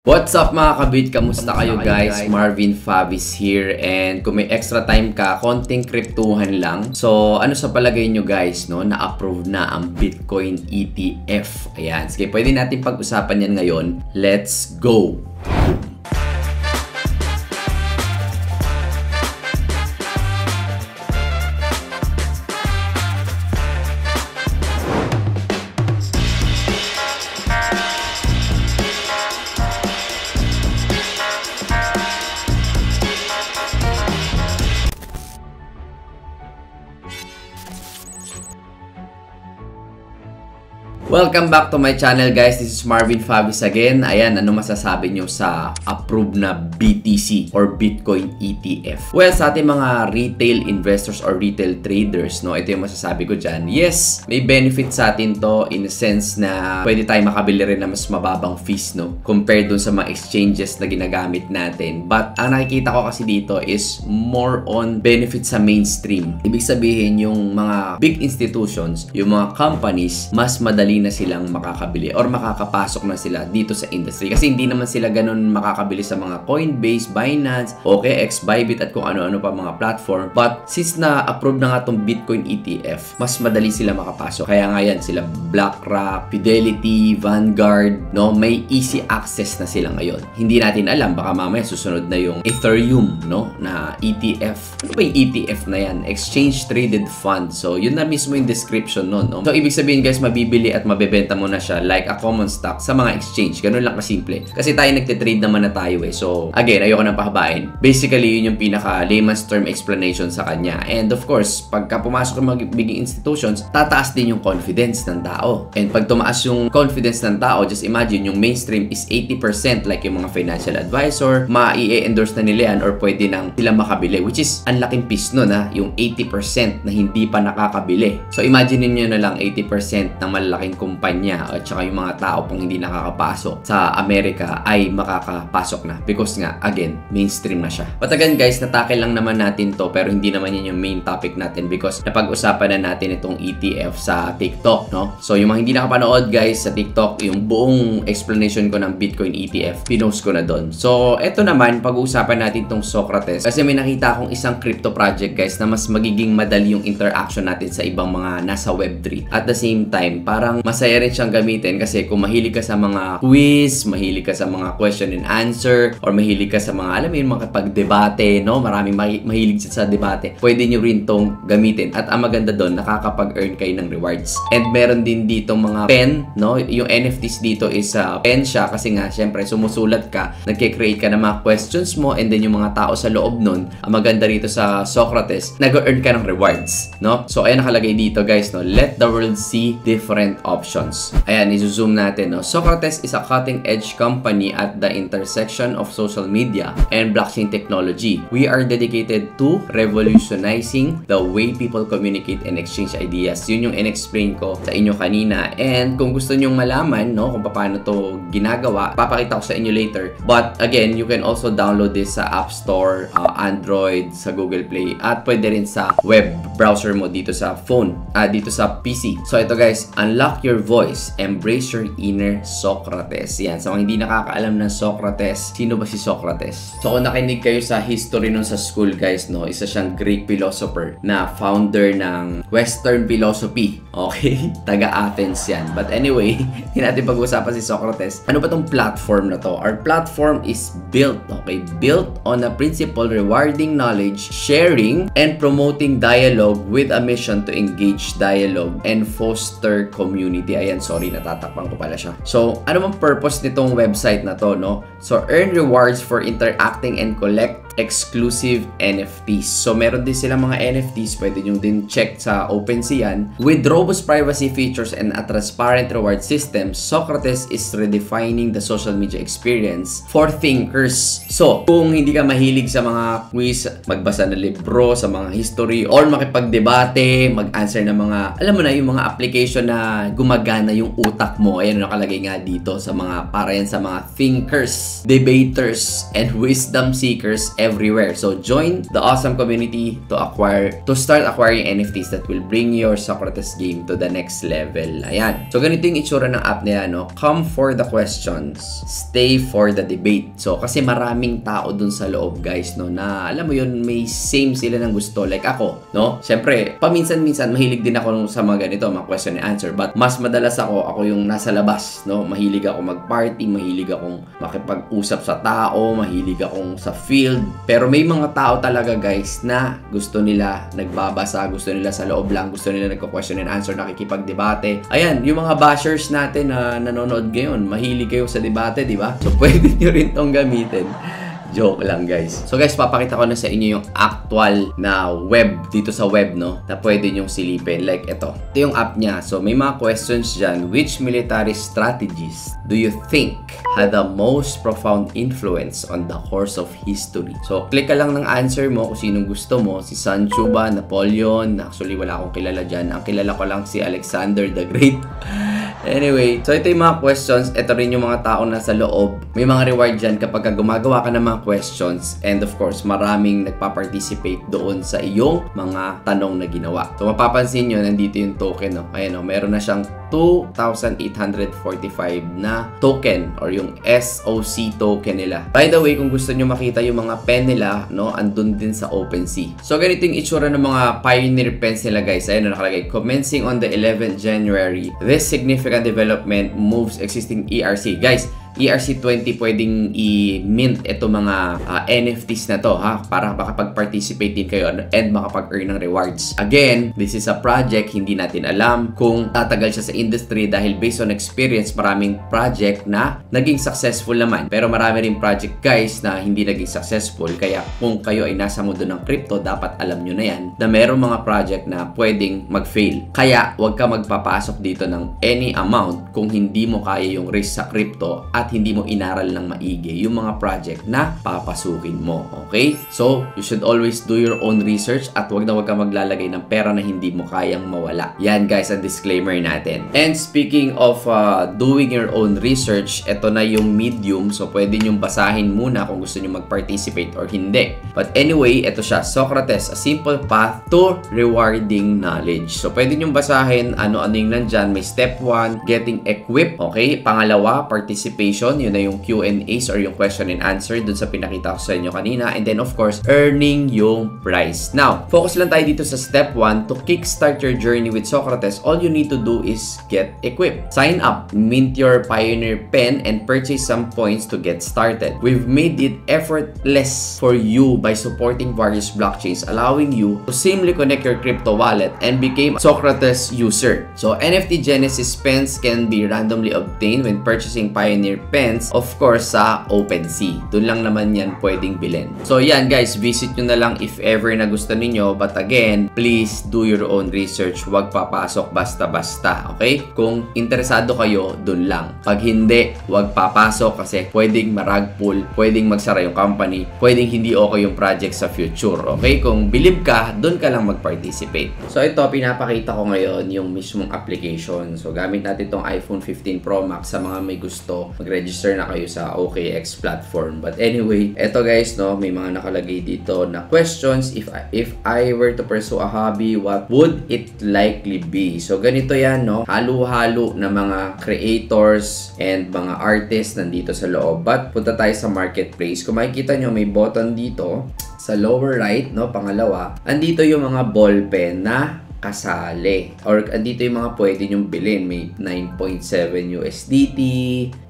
What's up mga kabit? Kamusta kayo guys? Marvin Favis here, and kung may extra time ka, konting kryptuhan lang. So ano sa palagay nyo guys, no? Na-approve na ang Bitcoin ETF. Ayan, sige, pwede natin pag-usapan yan ngayon. Let's go! Welcome back to my channel guys. This is Marvin Favis again. Ayan, ano masasabi nyo sa approved na BTC or Bitcoin ETF? Well, sa ating mga retail investors or retail traders, no, ito yung masasabi ko dyan. Yes, may benefit sa atin to in the sense na pwede tayo makabili rin na mas mababang fees, no, compared dun sa mga exchanges na ginagamit natin. But ang nakikita ko kasi dito is more on benefit sa mainstream. Ibig sabihin yung mga big institutions, yung mga companies, mas madali na silang makakabili or makakapasok na sila dito sa industry. Kasi hindi naman sila ganun makakabili sa mga Coinbase, Binance, OKX, Bybit at kung ano-ano pa mga platform. But since na-approve na nga itong Bitcoin ETF, mas madali sila makapasok. Kaya nga yan, sila BlackRock, Fidelity, Vanguard, no? May easy access na sila ngayon. Hindi natin alam, baka mamaya susunod na yung Ethereum, no? Na ETF. Ano ba yung ETF na yan? Exchange Traded Fund. So, yun na mismo yung description nun, no? So, ibig sabihin guys, mabibili at mabebenta mo na siya like a common stock sa mga exchange. Ganun lang kasimple. Kasi tayo nagtitrade naman na tayo eh. So, again, ayoko nang pahabain. Basically, yun yung pinaka layman's term explanation sa kanya. And of course, pagka pumasok ng mga big institutions, tataas din yung confidence ng tao. And pag tumaas yung confidence ng tao, just imagine, yung mainstream is 80% like yung mga financial advisor, ma-i-endorse na nila yan or pwede nang sila makabili. Which is, ang laking piece nun ha, yung 80% na hindi pa nakakabili. So, imagine niyo na lang 80% ng malalaking kumpanya at saka yung mga tao pang hindi nakakapasok sa Amerika ay makakapasok na because nga, again, mainstream na siya. But again guys, natake lang naman natin to pero hindi naman yun yung main topic natin because napag-usapan na natin itong ETF sa TikTok, no? So yung mga hindi nakapanood guys sa TikTok, yung buong explanation ko ng Bitcoin ETF, pinost ko na doon. So eto naman, pag-uusapan natin itong Socrates kasi may nakita akong isang crypto project guys na mas magiging madali yung interaction natin sa ibang mga nasa Web3. At the same time, parang masaya rin siyang gamitin kasi kung mahilig ka sa mga quiz, mahilig ka sa mga question and answer, or mahilig ka sa mga, alam mo yun, makapag-debate, no? Maraming mahilig sa debate. Pwede nyo rin tong gamitin. At ang maganda doon, nakakapag-earn kayo ng rewards. And meron din dito mga pen, no? Yung NFTs dito is pen siya kasi nga, syempre, sumusulat ka, nagke-create ka ng mga questions mo, and then yung mga tao sa loob nun, ang maganda rito sa Socrates, nag-earn ka ng rewards, no? So, ayan nakalagay dito, guys, no? Let the world see different options. Ayan, i-zoom natin, no? Socrates is a cutting-edge company at the intersection of social media and blockchain technology. We are dedicated to revolutionizing the way people communicate and exchange ideas. Yun yung in-explain ko sa inyo kanina. And kung gusto nyong malaman, no, kung paano to ginagawa, papakita ko sa inyo later. But again, you can also download this sa App Store, Android, sa Google Play, at pwede rin sa web browser mo dito sa phone, dito sa PC. So ito guys, unlock your voice, embrace your inner Socrates. Yan, sa mga hindi nakakaalam ng Socrates, sino ba si Socrates? So kung nakinig kayo sa history nun sa school guys, no, isa siyang Greek philosopher na founder ng Western philosophy. Okay? Taga Athens yan. But anyway, hindi natin pag-usapan si Socrates. Ano ba tong platform na to? Our platform is built, okay? Built on a principle rewarding knowledge, sharing, and promoting dialogue with a mission to engage dialogue and foster community. Ayan, sorry, natatakpan ko pala siya. So, ano bang purpose nitong website na to, no? So, earn rewards for interacting and collect exclusive NFTs. So, meron din silang mga NFTs. Pwede nyo din check sa OpenSea yan. With robust privacy features and a transparent reward system, Socrates is redefining the social media experience for thinkers. So, kung hindi ka mahilig sa mga quiz, magbasa ng libro, sa mga history, or makipagdebate, mag-answer ng mga, alam mo na, yung mga application na gumagana yung utak mo. Ayan, nakalagay nga dito sa mga, para yan sa mga thinkers, debaters, and wisdom seekers everywhere. So join the awesome community to start acquiring NFTs that will bring your Socrates game to the next level. Ayan. So ganito yung itsura ng app nila, no? Come for the questions, stay for the debate. So kasi maraming tao dun sa loob, guys, no, na alam mo yun, may same sila ng gusto. Like ako, no? Siyempre, paminsan-minsan mahilig din ako sa mga ganito, mga question and answer. But mas madalas ako yung nasa labas, no? Mahilig ako mag-party, mahilig akong makipag-usap sa tao, mahilig akong sa field. Pero may mga tao talaga, guys, na gusto nila nagbabasa, gusto nila sa loob lang, gusto nila nagko-question and answer, nakikipag-debate. Ayan, yung mga bashers natin na nanonood ngayon, mahilig kayo sa debate, di ba? So pwede nyo rin tong gamitin. Joke lang, guys. So guys, papakita ko na sa inyo yung actual na web dito sa web, no, na pwede nyong silipin. Like ito yung app niya. So may mga questions dyan. Which military strategies do you think had the most profound influence on the course of history? So click ka lang ng answer mo kung sinong gusto mo. Si Sancho ba, Napoleon? Actually wala akong kilala dyan. Ang kilala ko lang si Alexander the Great. Anyway, so ito yung mga questions. Ito rin yung mga tao na sa loob. May mga reward dyan kapag gumagawa ka ng mga questions. And of course, maraming nagpa-participate doon sa iyong mga tanong na ginawa. So mapapansin nyo, nandito yung token. No? Ayan, no? Meron na siyang 2,845 na token or yung SOC token nila. By the way, kung gusto nyo makita yung mga pen nila, no, andun din sa OpenSea. So ganito yung itsura ng mga Pioneer pens nila, guys. Ayan, nakalagay, commencing on the 11th January, this significant development moves existing ERC. Guys, ERC20 pwedeng i-mint ito mga NFTs na to, ha, para makapag-participate din kayo and makapag-earn ng rewards. Again, this is a project, hindi natin alam kung tatagal siya sa industry dahil based on experience, maraming project na naging successful naman. Pero marami rin project, guys, na hindi naging successful. Kaya kung kayo ay nasa mundo ng crypto, dapat alam nyo na yan na merong mga project na pwedeng mag-fail. Kaya huwag ka magpapasok dito ng any amount kung hindi mo kaya yung risk sa crypto at hindi mo inaral ng maigi yung mga project na papasukin mo. Okay? So, you should always do your own research at wag ka maglalagay ng pera na hindi mo kayang mawala. Yan, guys, ang disclaimer natin. And speaking of doing your own research, ito na yung Medium. So, pwede nyong basahin muna kung gusto nyo mag-participate or hindi. But anyway, ito siya. Socrates, a simple path to rewarding knowledge. So, pwede nyong basahin ano-ano yung nandyan. May step 1, getting equipped. Okay? Pangalawa, participation. Yun na yung Q&As or yung question and answer dun sa pinakita ko sa inyo kanina. And then, of course, earning yung prize. Now, focus lang tayo dito sa step 1. To kickstart your journey with Socrates, all you need to do is get equipped. Sign up, mint your Pioneer pen, and purchase some points to get started. We've made it effortless for you by supporting various blockchains, allowing you to seamlessly connect your crypto wallet and become a Socrates user. So, NFT Genesis pens can be randomly obtained when purchasing Pioneer pens, of course, sa OpenSea. Doon lang naman yan pwedeng bilhin. So, yan, guys, visit nyo na lang if ever na gusto ninyo. But again, please do your own research. Huwag papasok basta-basta, okay? Kung interesado kayo, doon lang. Pag hindi, huwag papasok kasi pwedeng marag pull, pwedeng magsara yung company, pwedeng hindi okay yung project sa future, okay? Kung believe ka, doon ka lang mag-participate. So, ito, pinapakita ko ngayon yung mismong application. So, gamit natin itong iPhone 15 Pro Max sa mga may gusto. Mag-register na kayo sa OKX platform. But anyway, eto, guys, no, may mga nakalagay dito na questions. If I were to pursue a hobby, what would it likely be? So ganito yan, no, halo-halo na mga creators and mga artists nandito sa loob. But punta tayo sa marketplace. Kung makikita nyo, may button dito sa lower right, no, pangalawa, andito yung mga ballpen na kasali. Or andito yung mga pwede nyong bilhin. May 9.7 USDT,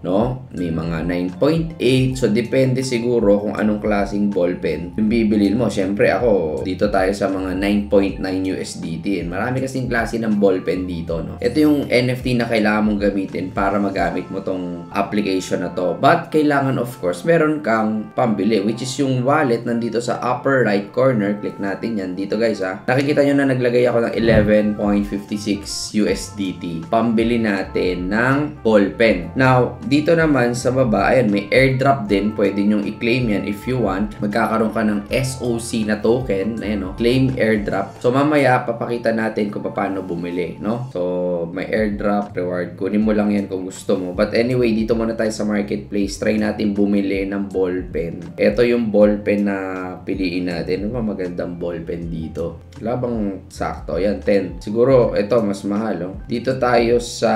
no? May mga 9.8. So, depende siguro kung anong klaseng ballpen yung bibilin mo. Siyempre, ako, dito tayo sa mga 9.9 USDT. Marami kasing klase ng ballpen dito, no? Ito yung NFT na kailangan mong gamitin para magamit mo tong application na to. But, kailangan, of course, meron kang pambili, which is yung wallet nandito sa upper right corner. Click natin yan. Dito, guys, ha? Nakikita nyo na naglagay ako ng 11.56 USDT. Pambili natin ng ballpen. Now, dito naman sa baba, ayan, may airdrop din. Pwede nyong i-claim yan if you want. Magkakaroon ka ng SOC na token. Ayan, no? Claim airdrop. So, mamaya, papakita natin kung paano bumili, no? So, So, may airdrop, reward. Kunin mo lang yan kung gusto mo. But anyway, dito muna tayo sa marketplace. Try natin bumili ng ballpen. Ito yung ballpen na piliin natin. Ano ba magandang ballpen dito? Labang sakto. Yan, 10. Siguro, ito mas mahal. Oh. Dito tayo sa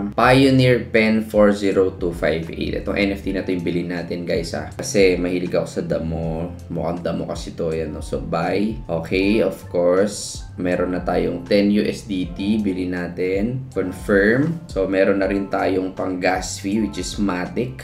Pioneer Pen 40258. Itong NFT na ito yung bilhin natin, guys. Kasi mahilig ako sa damo. Mukhang damo kasi ito. Yan, no? So, buy. Okay, of course. Meron na tayong 10 USDT. Bilhin natin. Confirm. So, meron na rin tayong pang gas fee, which is Matic.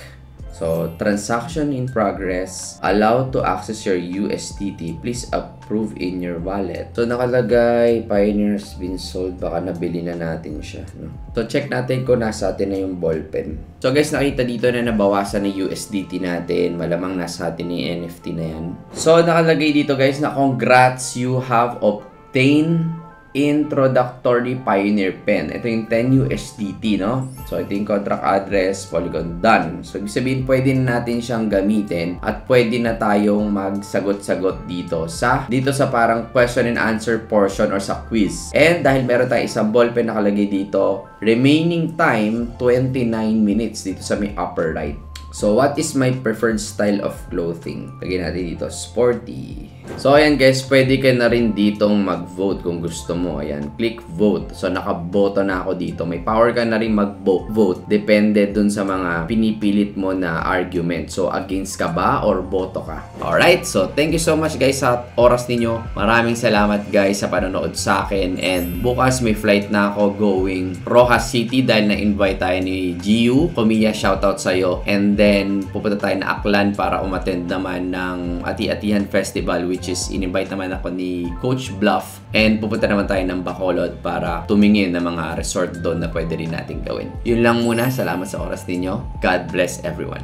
So, transaction in progress. Allow to access your USDT. Please approve in your wallet. So, nakalagay, Pioneer has been sold. Baka nabili na natin siya. No? So, check natin kung nasa atin na yung ballpen. So, guys, nakita dito na nabawasan na USDT natin. Malamang nasa atin yung NFT na yan. So, nakalagay dito, guys, na congrats, you have obtained introductory Pioneer Pen. Ito yung 10 USDT, no? So, ito yung contract address, Polygon done. So, ibig sabihin, pwede na natin siyang gamitin at pwede na tayong magsagot-sagot dito sa parang question and answer portion or sa quiz. And dahil meron tayong isang ballpen nakalagay dito, remaining time, 29 minutes dito sa may upper right. So, what is my preferred style of clothing? Lagyan natin dito, sporty. So, ayan guys, pwede ka na rin ditong mag-vote kung gusto mo. Ayan, click vote. So, nakaboto na ako dito. May power ka na rin mag-vote. Depende dun sa mga pinipilit mo na argument. So, against ka ba or boto ka? Alright, so thank you so much guys sa oras ninyo. Maraming salamat guys sa panonood sa akin. And bukas may flight na ako going Rojas City dahil na-invite tayo ni Giu. Kumiya, shoutout sa'yo. And then, pupunta tayo na Aklan para umattend naman ng Ati-Atihan Festival, which is in-invite naman ako ni Coach Bluff. And pupunta naman tayo ng Bacolod para tumingin ng mga resort doon na pwede rin natin gawin. Yun lang muna. Salamat sa oras ninyo. God bless everyone.